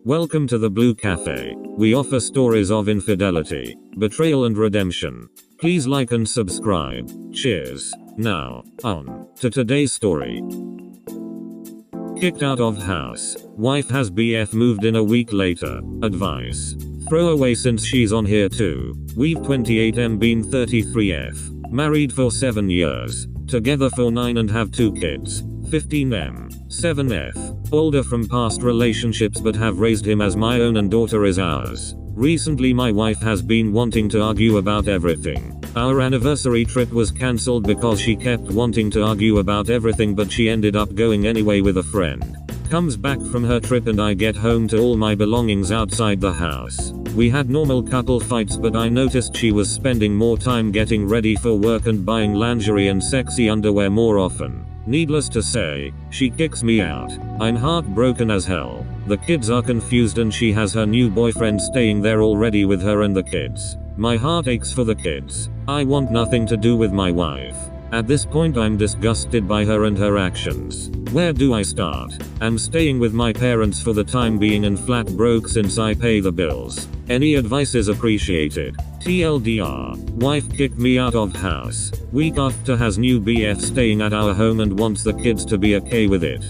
Welcome to the Blue Cafe. We offer stories of infidelity, betrayal and redemption. Please like and subscribe. Cheers. Now, on to today's story. Kicked out of house. Wife has BF moved in a week later. Advice. Throw away since she's on here too. We've 28M been 33F. Married for 7 years. Together for 9 and have 2 kids. 15M. 7F. Older from past relationships but have raised him as my own and daughter is ours. Recently my wife has been wanting to argue about everything. Our anniversary trip was cancelled because she kept wanting to argue about everything, but she ended up going anyway with a friend. Comes back from her trip and I get home to all my belongings outside the house. We had normal couple fights, but I noticed she was spending more time getting ready for work and buying lingerie and sexy underwear more often. Needless to say, she kicks me out. I'm heartbroken as hell. The kids are confused and she has her new boyfriend staying there already with her and the kids. My heart aches for the kids. I want nothing to do with my wife. At this point I'm disgusted by her and her actions. Where do I start? I'm staying with my parents for the time being and flat broke since I pay the bills. Any advice is appreciated. TLDR. Wife kicked me out of house. Week after has new BF staying at our home and wants the kids to be okay with it.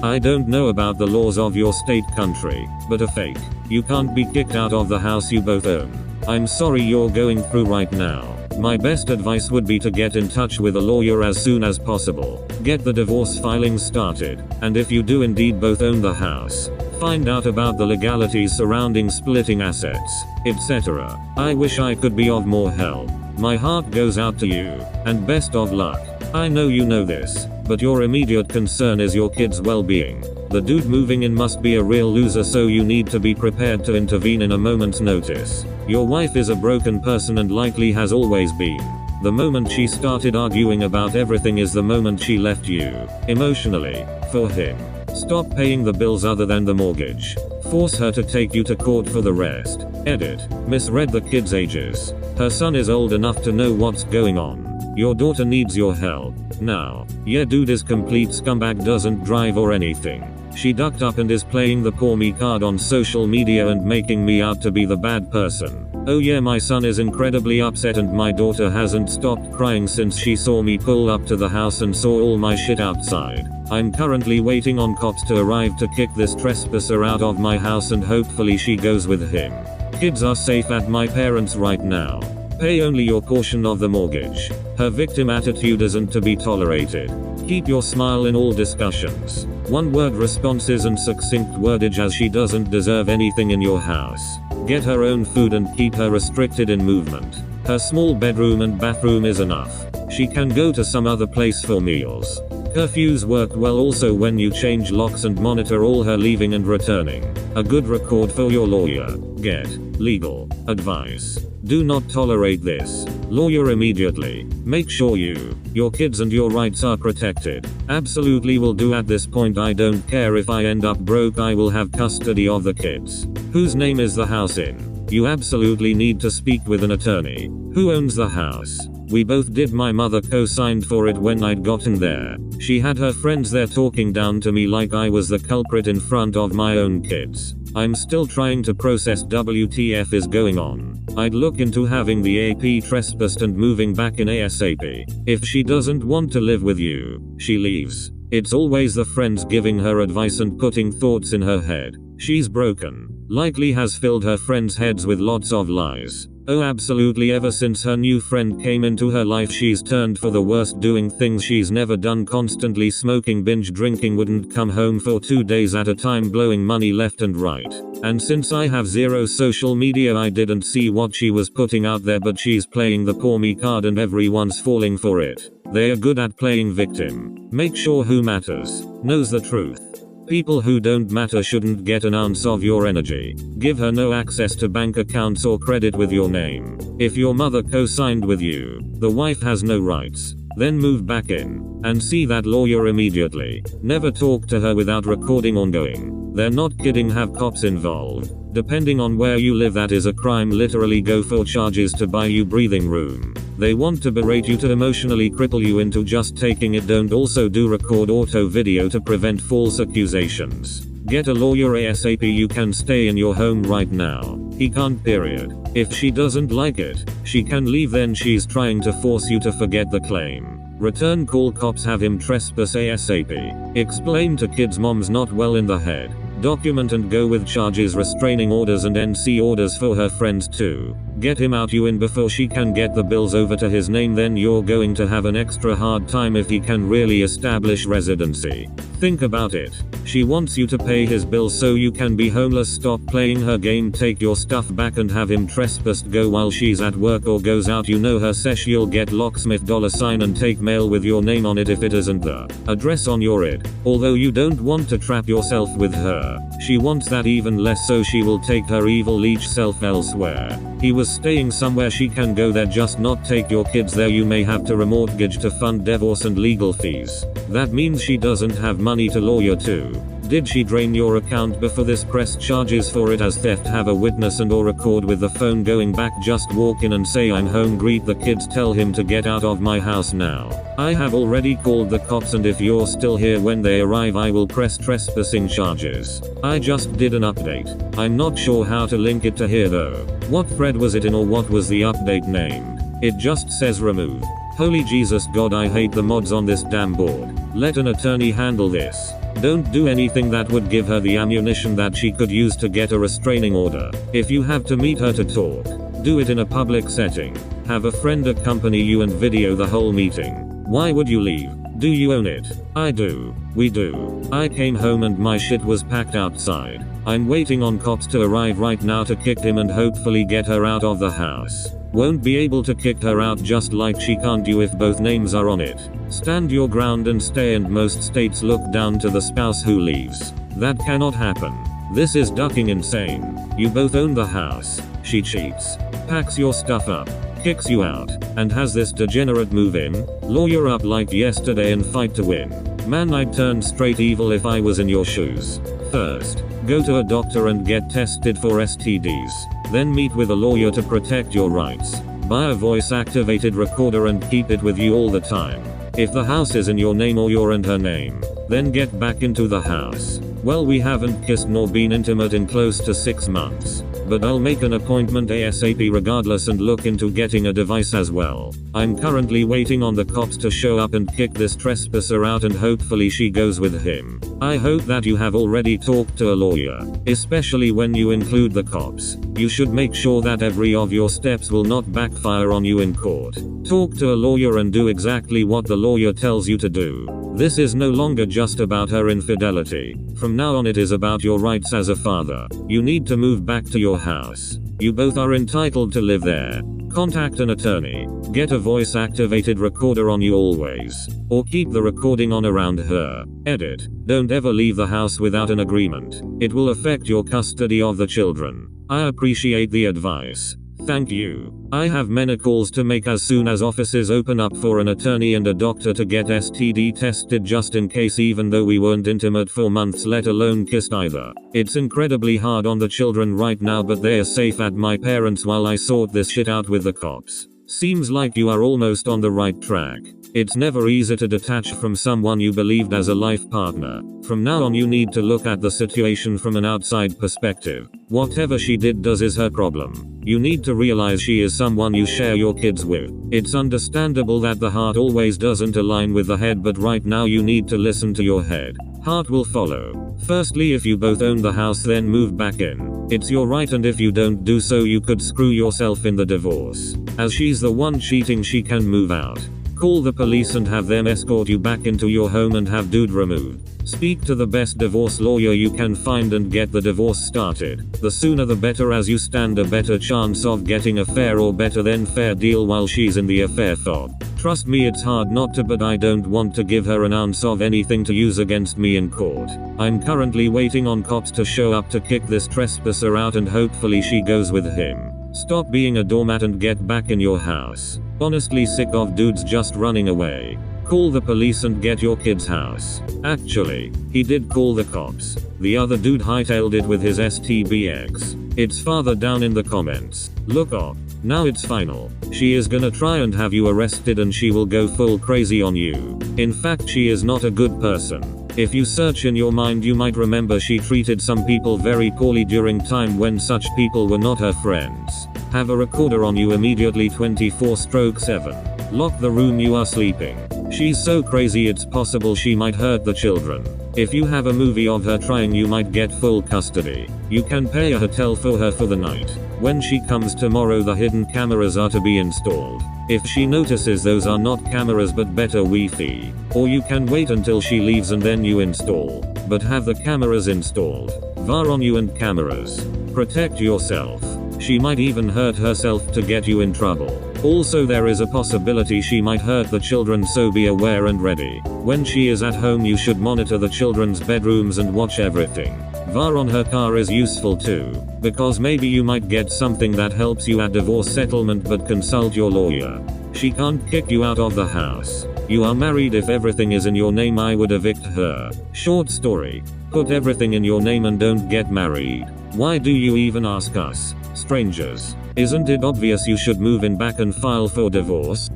I don't know about the laws of your state country, but a fake. You can't be kicked out of the house you both own. I'm sorry you're going through right now. My best advice would be to get in touch with a lawyer as soon as possible. Get the divorce filing started, and if you do indeed both own the house, find out about the legalities surrounding splitting assets, etc. I wish I could be of more help. My heart goes out to you, and best of luck. I know you know this, but your immediate concern is your kids' well-being. The dude moving in must be a real loser, so you need to be prepared to intervene in a moment's notice. Your wife is a broken person and likely has always been. The moment she started arguing about everything is the moment she left you, emotionally, for him. Stop paying the bills other than the mortgage. Force her to take you to court for the rest. Edit. Misread the kids' ages. Her son is old enough to know what's going on. Your daughter needs your help. Now. Yeah, dude is complete scumbag, doesn't drive or anything. She ducked up and is playing the poor me card on social media and making me out to be the bad person. Oh yeah, my son is incredibly upset and my daughter hasn't stopped crying since she saw me pull up to the house and saw all my shit outside. I'm currently waiting on cops to arrive to kick this trespasser out of my house and hopefully she goes with him. Kids are safe at my parents right now. Pay only your portion of the mortgage. Her victim attitude isn't to be tolerated. Keep your smile in all discussions. One-word responses and succinct wordage, as she doesn't deserve anything in your house. Get her own food and keep her restricted in movement. Her small bedroom and bathroom is enough. She can go to some other place for meals. Curfews work well also when you change locks and monitor all her leaving and returning. A good record for your lawyer. Get legal advice. Do not tolerate this. Lawyer immediately. Make sure your kids and your rights are protected. Absolutely will do. At this point I don't care if I end up broke, I will have custody of the kids. Whose name is the house in? You absolutely need to speak with an attorney. Who owns the house? We both did. My mother co-signed for it when I'd gotten there. She had her friends there talking down to me like I was the culprit in front of my own kids. I'm still trying to process WTF is going on. I'd look into having the AP trespassed and moving back in ASAP. If she doesn't want to live with you, she leaves. It's always the friends giving her advice and putting thoughts in her head. She's broken. Likely has filled her friends' heads with lots of lies. Oh absolutely, ever since her new friend came into her life she's turned for the worst, doing things she's never done, constantly smoking, binge drinking, wouldn't come home for 2 days at a time, blowing money left and right. And since I have zero social media I didn't see what she was putting out there, but she's playing the poor me card and everyone's falling for it. They are good at playing victim. Make sure who matters knows the truth. People who don't matter shouldn't get an ounce of your energy. Give her no access to bank accounts or credit with your name. If your mother co-signed with you, the wife has no rights. Then move back in and see that lawyer immediately. Never talk to her without recording ongoing. They're not kidding, have cops involved. Depending on where you live, that is a crime. Literally go for charges to buy you breathing room. They want to berate you to emotionally cripple you into just taking it. Don't also do record auto video to prevent false accusations. Get a lawyer ASAP. You can stay in your home right now. He can't, period. If she doesn't like it, she can leave. Then she's trying to force you to forget the claim. Return call cops. Have him trespass ASAP. Explain to kids mom's not well in the head. Document and go with charges, restraining orders and NC orders for her friends too. Get him out you in before she can get the bills over to his name. Then you're going to have an extra hard time if he can really establish residency. Think about it. She wants you to pay his bills so you can be homeless. Stop playing her game. Take your stuff back and have him trespassed. Go while she's at work or goes out. You know her sesh. You'll get locksmith $ and take mail with your name on it if it isn't the address on your ID. Although you don't want to trap yourself with her, she wants that even less, so she will take her evil leech self elsewhere. He was staying somewhere, she can go there, just not take your kids there. You may have to remortgage to fund divorce and legal fees. That means she doesn't have money to lawyer too. Did she drain your account before this? Press charges for it as theft. Have a witness and or record with the phone going back. Just walk in and say I'm home. Greet the kids. Tell him to get out of my house now. I have already called the cops, and if you're still here when they arrive I will press trespassing charges. I just did an update. I'm not sure how to link it to here though. What thread was it in, or what was the update named? It just says remove. Holy Jesus God, I hate the mods on this damn board. Let an attorney handle this. Don't do anything that would give her the ammunition that she could use to get a restraining order. If you have to meet her to talk, do it in a public setting. Have a friend accompany you and video the whole meeting. Why would you leave? Do you own it? I do. We do. I came home and my shit was packed outside. I'm waiting on cops to arrive right now to kick him and hopefully get her out of the house. Won't be able to kick her out, just like she can't you if both names are on it. Stand your ground and stay, and most states look down to the spouse who leaves. That cannot happen. This is ducking insane. You both own the house. She cheats, packs your stuff up, kicks you out, and has this degenerate move in. Lawyer up like yesterday and fight to win. Man, I'd turn straight evil if I was in your shoes. First, go to a doctor and get tested for STDs. Then meet with a lawyer to protect your rights. Buy a voice-activated recorder and keep it with you all the time. If the house is in your name or you're in her name, then get back into the house. Well, we haven't kissed nor been intimate in close to 6 months. But I'll make an appointment ASAP regardless and look into getting a device as well. I'm currently waiting on the cops to show up and kick this trespasser out, and hopefully she goes with him. I hope that you have already talked to a lawyer. Especially when you include the cops. You should make sure that every of your steps will not backfire on you in court. Talk to a lawyer and do exactly what the lawyer tells you to do. This is no longer just about her infidelity. From now on it is about your rights as a father. You need to move back to your house. You both are entitled to live there. Contact an attorney. Get a voice-activated recorder on you always. Or keep the recording on around her. Edit. Don't ever leave the house without an agreement. It will affect your custody of the children. I appreciate the advice. Thank you. I have many calls to make as soon as offices open up for an attorney and a doctor to get STD tested, just in case, even though we weren't intimate for months, let alone kissed either. It's incredibly hard on the children right now, but they're safe at my parents' while I sort this shit out with the cops. Seems like you are almost on the right track. It's never easy to detach from someone you believed as a life partner. From now on you need to look at the situation from an outside perspective. Whatever she did does is her problem. You need to realize she is someone you share your kids with. It's understandable that the heart always doesn't align with the head, but right now you need to listen to your head. Heart will follow. Firstly, if you both own the house, then move back in. It's your right, and if you don't do so you could screw yourself in the divorce. As she's the one cheating, she can move out. Call the police and have them escort you back into your home and have dude removed. Speak to the best divorce lawyer you can find and get the divorce started. The sooner the better, as you stand a better chance of getting a fair or better than fair deal while she's in the affair thought. Trust me, it's hard not to, but I don't want to give her an ounce of anything to use against me in court. I'm currently waiting on cops to show up to kick this trespasser out, and hopefully she goes with him. Stop being a doormat and get back in your house. Honestly sick of dudes just running away. Call the police and get your kid's house. Actually, he did call the cops. The other dude hightailed it with his STBX. It's farther down in the comments. Look up. Now it's final. She is gonna try and have you arrested and she will go full crazy on you. In fact, she is not a good person. If you search in your mind, you might remember she treated some people very poorly during time when such people were not her friends. Have a recorder on you immediately 24/7. Lock the room you are sleeping. She's so crazy it's possible she might hurt the children. If you have a movie of her trying, you might get full custody. You can pay a hotel for her for the night. When she comes tomorrow, the hidden cameras are to be installed. If she notices those are not cameras but better Wi-Fi, or you can wait until she leaves and then you install. But have the cameras installed. VAR on you and cameras. Protect yourself. She might even hurt herself to get you in trouble. Also, there is a possibility she might hurt the children, so be aware and ready. When she is at home, you should monitor the children's bedrooms and watch everything. VAR on her car is useful too, because maybe you might get something that helps you at divorce settlement, but consult your lawyer. She can't kick you out of the house. You are married. If everything is in your name, I would evict her. Short story. Put everything in your name and don't get married. Why do you even ask us, strangers? Isn't it obvious you should move in back and file for divorce?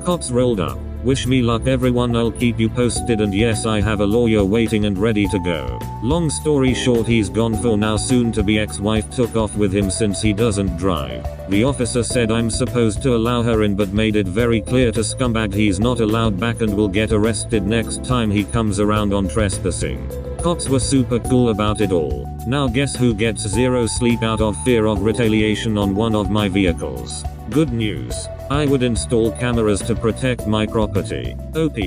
Cops rolled up. Wish me luck everyone, I'll keep you posted, and yes, I have a lawyer waiting and ready to go. Long story short, he's gone for now. Soon to be ex-wife took off with him since he doesn't drive. The officer said I'm supposed to allow her in, but made it very clear to scumbag he's not allowed back and will get arrested next time he comes around on trespassing. Cops were super cool about it all. Now guess who gets zero sleep out of fear of retaliation on one of my vehicles? Good news. I would install cameras to protect my property. OP.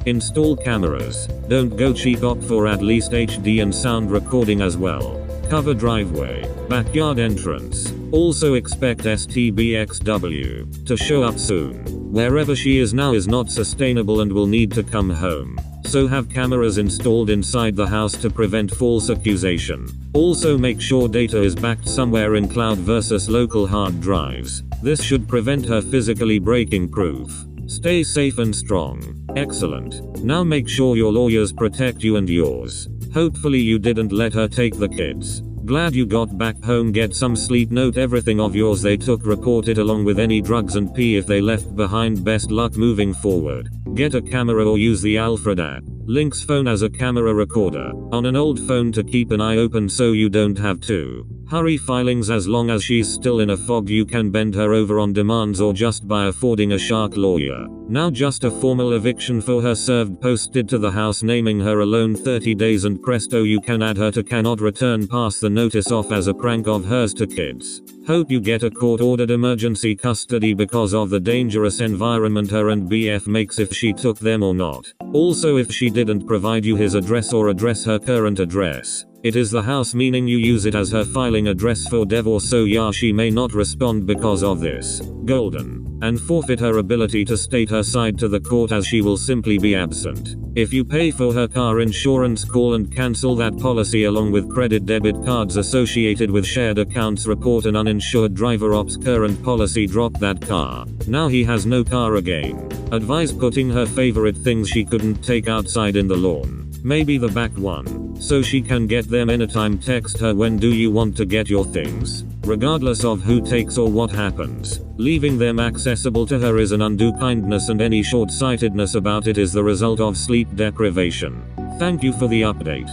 Install cameras. Don't go cheap, opt for at least HD and sound recording as well. Cover driveway, backyard entrance. Also expect STBXW to show up soon. Wherever she is now is not sustainable and will need to come home. So have cameras installed inside the house to prevent false accusation. Also make sure data is backed somewhere in cloud versus local hard drives. This should prevent her physically breaking proof. Stay safe and strong. Excellent. Now make sure your lawyers protect you and yours. Hopefully you didn't let her take the kids. Glad you got back home. Get some sleep. Note everything of yours they took, report it along with any drugs and pee if they left behind. Best luck moving forward. Get a camera or use the Alfred app. Link's phone as a camera recorder on an old phone to keep an eye open so you don't have to hurry filings. As long as she's still in a fog, you can bend her over on demands or just by affording a shark lawyer. Now just a formal eviction for her served, posted to the house naming her alone 30 days, and presto, you can add her to cannot return. Pass the notice off as a prank of hers to kids. Hope you get a court-ordered emergency custody because of the dangerous environment her and BF makes if she took them or not. Also, if she didn't provide you his address or address her current address, it is the house, meaning you use it as her filing address for divorce, so yeah, she may not respond because of this. Golden. And forfeit her ability to state her side to the court, as she will simply be absent. If you pay for her car insurance, call and cancel that policy along with credit debit cards associated with shared accounts. Report an uninsured driver. Ops current policy. Drop that car. Now he has no car again. Advise putting her favorite things she couldn't take outside in the lawn. Maybe the back one, so she can get them anytime. Text her, when do you want to get your things? Regardless of who takes or what happens, leaving them accessible to her is an undue kindness, and any short-sightedness about it is the result of sleep deprivation. Thank you for the update.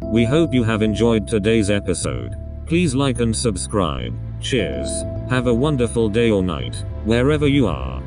We hope you have enjoyed today's episode. Please like and subscribe. Cheers. Have a wonderful day or night, wherever you are.